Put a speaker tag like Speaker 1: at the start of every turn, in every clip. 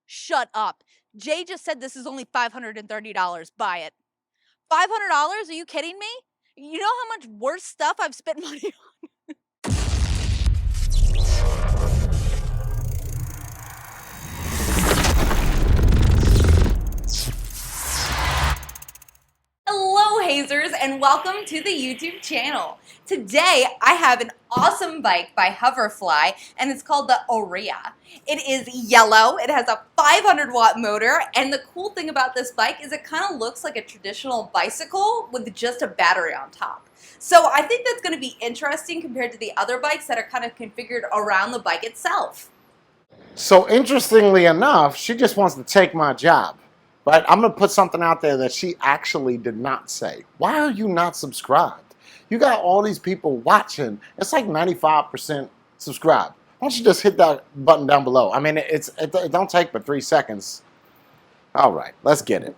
Speaker 1: Shut up. Jay just said this is only $530. Buy it. $500? Are you kidding me? You know how much worse stuff I've spent money on? Hello hazers and welcome to the YouTube channel. Today I have an awesome bike by Hoverfly and it's called the Ourea. It is yellow, it has a 500 watt motor, and the cool thing about this bike is it kind of looks like a traditional bicycle with just a battery on top. So I think that's going to be interesting compared to the other bikes that are kind of configured around the bike itself.
Speaker 2: So interestingly enough, she just wants to take my job. But I'm going to put something out there that she actually did not say. Why are you not subscribed? You got all these people watching. It's like 95% subscribed. Why don't you just hit that button down below? I mean, it don't take but 3 seconds. All right, let's get it.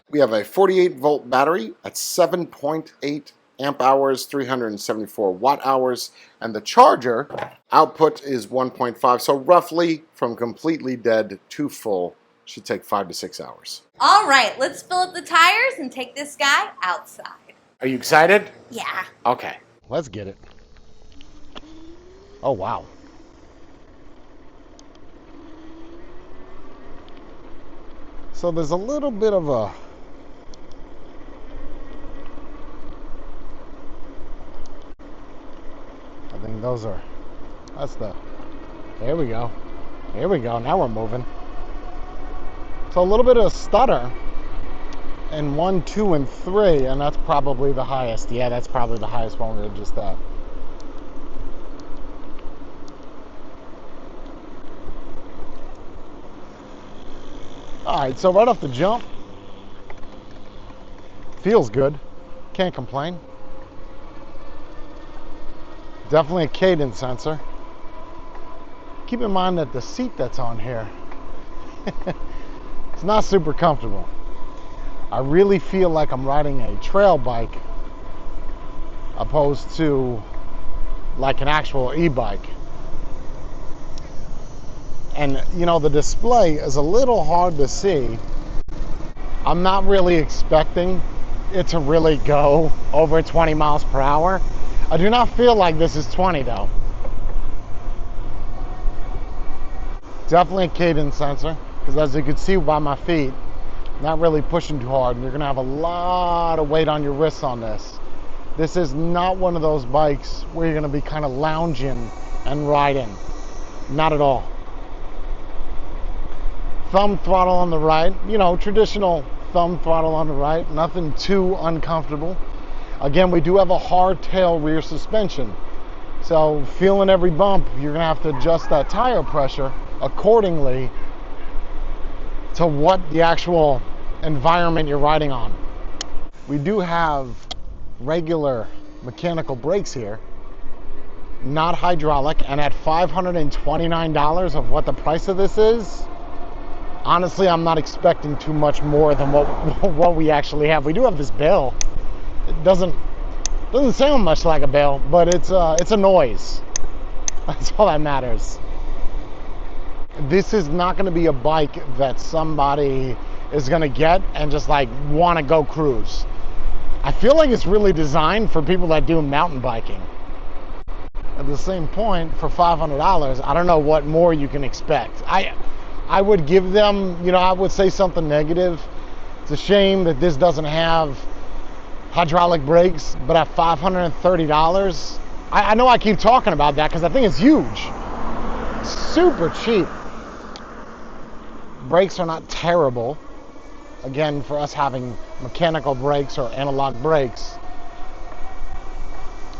Speaker 2: We have a 48 volt battery at 7.8 amp hours, 374 watt hours, and the charger output is 1.5. So roughly from completely dead to full should take 5 to 6 hours.
Speaker 1: All right, let's fill up the tires and take this guy outside.
Speaker 2: Are you excited?
Speaker 1: Yeah.
Speaker 2: Okay, let's get it. Oh, wow. So there's a little bit of a I think there we go. Here we go, now we're moving. So a little bit of a stutter in 1, 2, and 3, and that's probably the highest. Yeah, that's probably the highest one we were just at. Alright, so right off the jump, feels good. Can't complain. Definitely a cadence sensor. Keep in mind that the seat that's on here, it's not super comfortable. I really feel like I'm riding a trail bike opposed to like an actual e-bike. And you know, the display is a little hard to see. I'm not really expecting it to really go over 20 miles per hour. I do not feel like this is 20 though. Definitely a cadence sensor, because as you can see by my feet, not really pushing too hard, and you're gonna have a lot of weight on your wrists on this. This is not one of those bikes where you're gonna be kind of lounging and riding. Not at all. Thumb throttle on the right, you know, traditional thumb throttle on the right, nothing too uncomfortable. Again, we do have a hardtail rear suspension, so feeling every bump, you're gonna have to adjust that tire pressure accordingly to what the actual environment you're riding on. We do have regular mechanical brakes here, not hydraulic, and at $529 of what the price of this is, honestly, I'm not expecting too much more than what we actually have. We do have this bell. It doesn't sound much like a bell, but it's a noise. That's all that matters. This is not going to be a bike that somebody is going to get and just like want to go cruise. I feel like it's really designed for people that do mountain biking. At the same point, for $500, I don't know what more you can expect. I would give them, you know, I would say something negative. It's a shame that this doesn't have hydraulic brakes, but at $530, I know I keep talking about that because I think it's huge. Super cheap. Brakes are not terrible. Again, for us having mechanical brakes or analog brakes,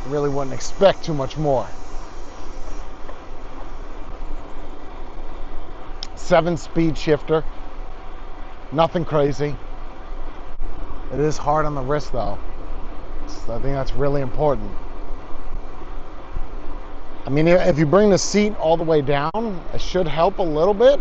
Speaker 2: I really wouldn't expect too much more. 7-speed shifter, nothing crazy. It is hard on the wrist though, so I think that's really important. I mean, if you bring the seat all the way down, it should help a little bit.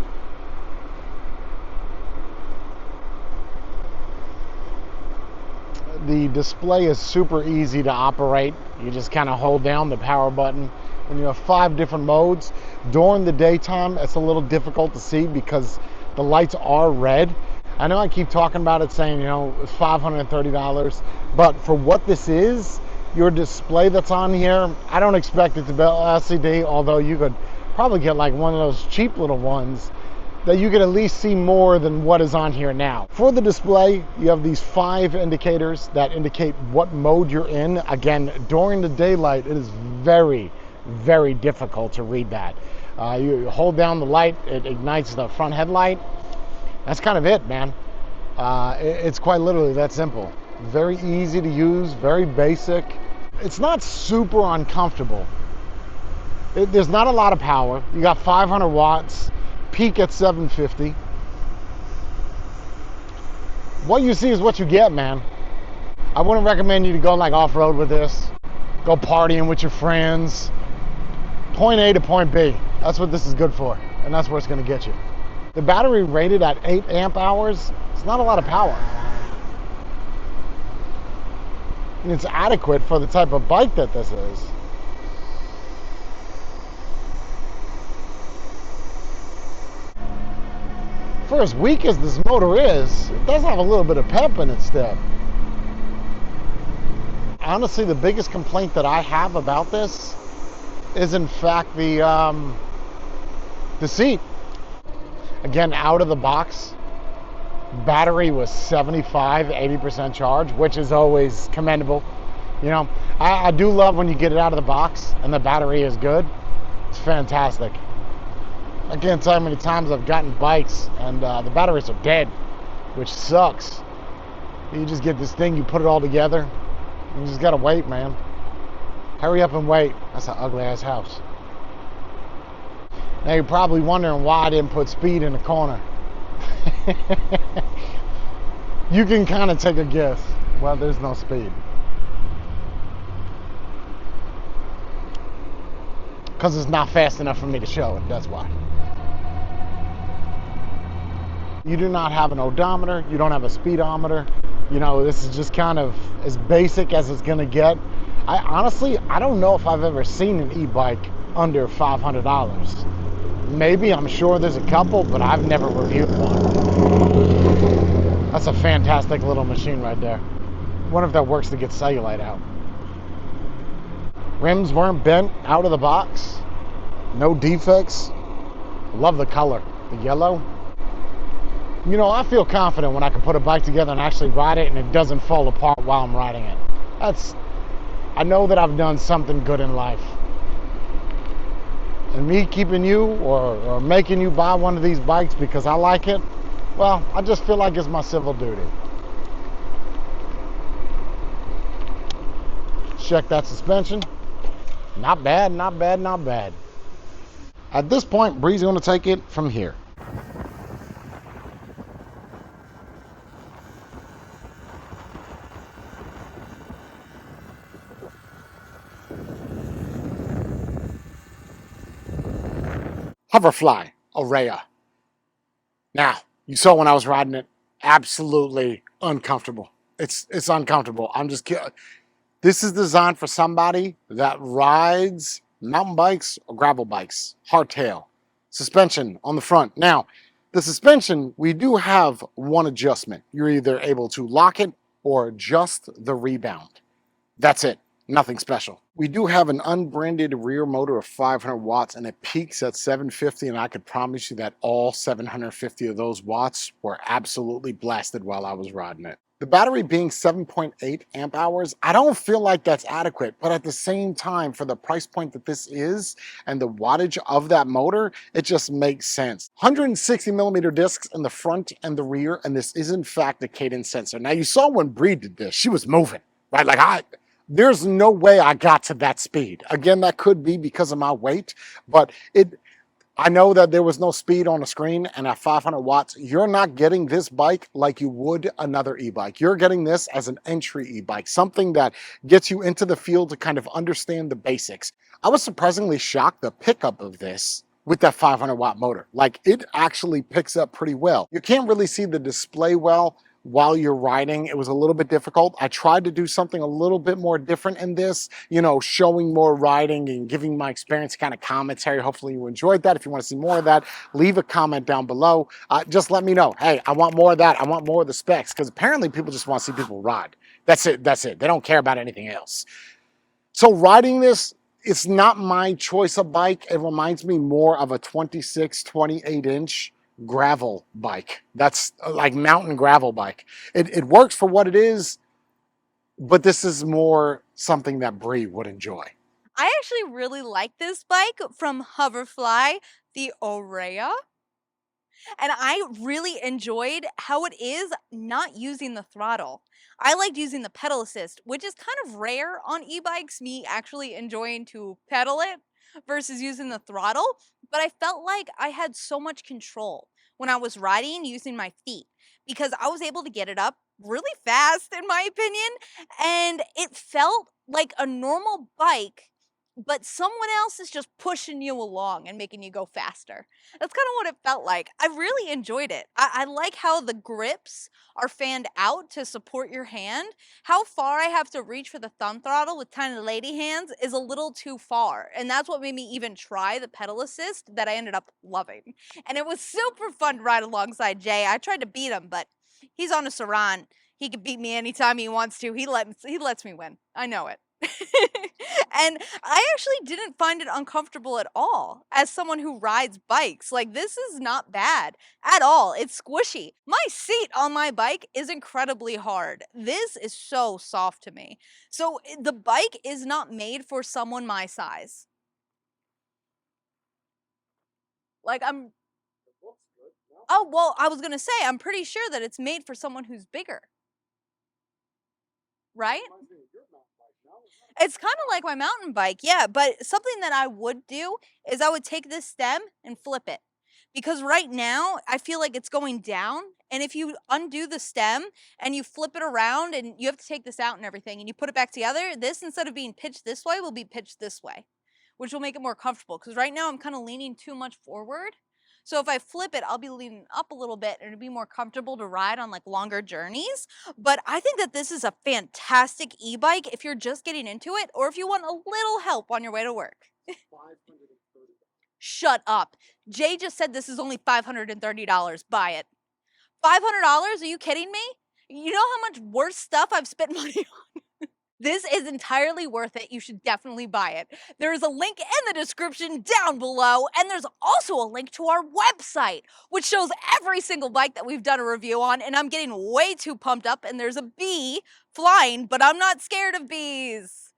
Speaker 2: The display is super easy to operate. You just kind of hold down the power button and you have 5 different modes. During the daytime, it's a little difficult to see because the lights are red. I know I keep talking about it saying, it's $530, but for what this is, your display that's on here, I don't expect it to be LCD, although you could probably get like one of those cheap little ones that you could at least see more than what is on here now. For the display, you have these 5 indicators that indicate what mode you're in. Again, during the daylight, it is very, very difficult to read that. You hold down the light, it ignites the front headlight. That's kind of it, man. It's quite literally that simple. Very easy to use, very basic. It's not super uncomfortable. There's not a lot of power. You got 500 watts. Peak at 750. What you see is what you get, man. I wouldn't recommend you to go like off-road with this. Go partying with your friends. Point A to point B. That's what this is good for, and that's where it's going to get you. The battery rated at 8 amp hours. It's not a lot of power. And it's adequate for the type of bike that this is. For as weak as this motor is, it does have a little bit of pep in its step. Honestly, the biggest complaint that I have about this is in fact the seat. Again, out of the box, battery was 75-80% charge, which is always commendable. I do love when you get it out of the box and the battery is good. It's fantastic. I can't tell you how many times I've gotten bikes and the batteries are dead, which sucks. You just get this thing, you put it all together, you just gotta wait, man. Hurry up and wait. That's an ugly ass house. Now you're probably wondering why I didn't put speed in the corner. You can kind of take a guess. Well, there's no speed. Because it's not fast enough for me to show it, that's why. You do not have an odometer, you don't have a speedometer. This is just kind of as basic as it's gonna get. I don't know if I've ever seen an e-bike under $500. Maybe, I'm sure there's a couple, but I've never reviewed one. That's a fantastic little machine right there. Wonder if that works to get cellulite out. Rims weren't bent out of the box. No defects. Love the color, the yellow. I feel confident when I can put a bike together and actually ride it and it doesn't fall apart while I'm riding it. I know that I've done something good in life. And me keeping you or making you buy one of these bikes because I like it, well, I just feel like it's my civil duty. Check that suspension. Not bad, not bad, not bad. At this point, Brie's going to take it from here. Hoverfly Ourea. Now, you saw when I was riding it, absolutely uncomfortable. It's uncomfortable. I'm just kidding. This is designed for somebody that rides mountain bikes or gravel bikes. Hardtail. Suspension on the front. Now, the suspension, we do have one adjustment. You're either able to lock it or adjust the rebound. That's it. Nothing special. We do have an unbranded rear motor of 500 watts and it peaks at 750, and I could promise you that all 750 of those watts were absolutely blasted while I was riding it. The battery being 7.8 amp hours, I don't feel like that's adequate, but at the same time, for the price point that this is and the wattage of that motor, it just makes sense. 160 millimeter discs in the front and the rear, and this is in fact a cadence sensor. Now you saw when Brie did this, she was moving, right? There's no way I got to that speed. Again, that could be because of my weight, but I know that there was no speed on the screen, and at 500 watts, you're not getting this bike like you would another e-bike. You're getting this as an entry e-bike, something that gets you into the field to kind of understand the basics. I was surprisingly shocked the pickup of this with that 500 watt motor. Like, it actually picks up pretty well. You can't really see the display well while you're riding. It was a little bit difficult. I tried to do something a little bit more different in this, you know, showing more riding and giving my experience kind of commentary. Hopefully you enjoyed that. If you want to see more of that, leave a comment down below. Just let me know. Hey, I want more of that. I want more of the specs, because apparently people just want to see people ride. That's it. That's it. They don't care about anything else. So riding this, it's not my choice of bike. It reminds me more of a 26, 28-inch gravel bike. That's like mountain gravel bike. It works for what it is, but this is more something that Brie would enjoy.
Speaker 1: I actually really like this bike from Hoverfly, the Ourea. And I really enjoyed how it is not using the throttle. I liked using the pedal assist, which is kind of rare on e-bikes, me actually enjoying to pedal it versus using the throttle. But I felt like I had so much control when I was riding using my feet, because I was able to get it up really fast, in my opinion. And it felt like a normal bike, but someone else is just pushing you along and making you go faster. That's kind of what it felt like. I really enjoyed it. I like how the grips are fanned out to support your hand. How far I have to reach for the thumb throttle with tiny lady hands is a little too far. And that's what made me even try the pedal assist that I ended up loving. And it was super fun to ride alongside Jay. I tried to beat him, but he's on a Saran. He can beat me anytime he wants to. He lets me win. I know it. And I actually didn't find it uncomfortable at all as someone who rides bikes. Like, this is not bad at all. It's squishy. My seat on my bike is incredibly hard. This is so soft to me. So the bike is not made for someone my size. Like, oh, well, I was going to say, I'm pretty sure that it's made for someone who's bigger. Right? It's kind of like my mountain bike, yeah, but something that I would do is I would take this stem and flip it. Because right now, I feel like it's going down, and if you undo the stem and you flip it around and you have to take this out and everything and you put it back together, this, instead of being pitched this way, will be pitched this way, which will make it more comfortable, because right now I'm kind of leaning too much forward. So if I flip it, I'll be leaning up a little bit and it'll be more comfortable to ride on like longer journeys. But I think that this is a fantastic e-bike if you're just getting into it, or if you want a little help on your way to work. Shut up. Jay just said this is only $530. Buy it. $500? Are you kidding me? You know how much worse stuff I've spent money on? This is entirely worth it. You should definitely buy it. There is a link in the description down below, and there's also a link to our website, which shows every single bike that we've done a review on, and I'm getting way too pumped up, and there's a bee flying, but I'm not scared of bees.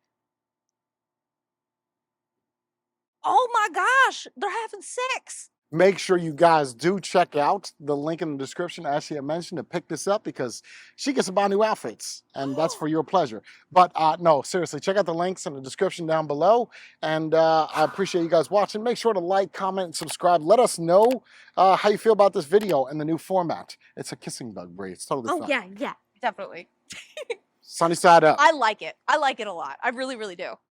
Speaker 1: Oh my gosh, they're having sex.
Speaker 2: Make sure you guys do check out the link in the description, as she had mentioned, to pick this up, because she gets to buy new outfits, and that's for your pleasure. But no, seriously, check out the links in the description down below, and I appreciate you guys watching. Make sure to like, comment, and subscribe. Let us know how you feel about this video and the new format. It's a kissing bug, Brie. It's totally fun.
Speaker 1: Oh, yeah, definitely.
Speaker 2: Sunny side up.
Speaker 1: I like it. I like it a lot. I really, really do.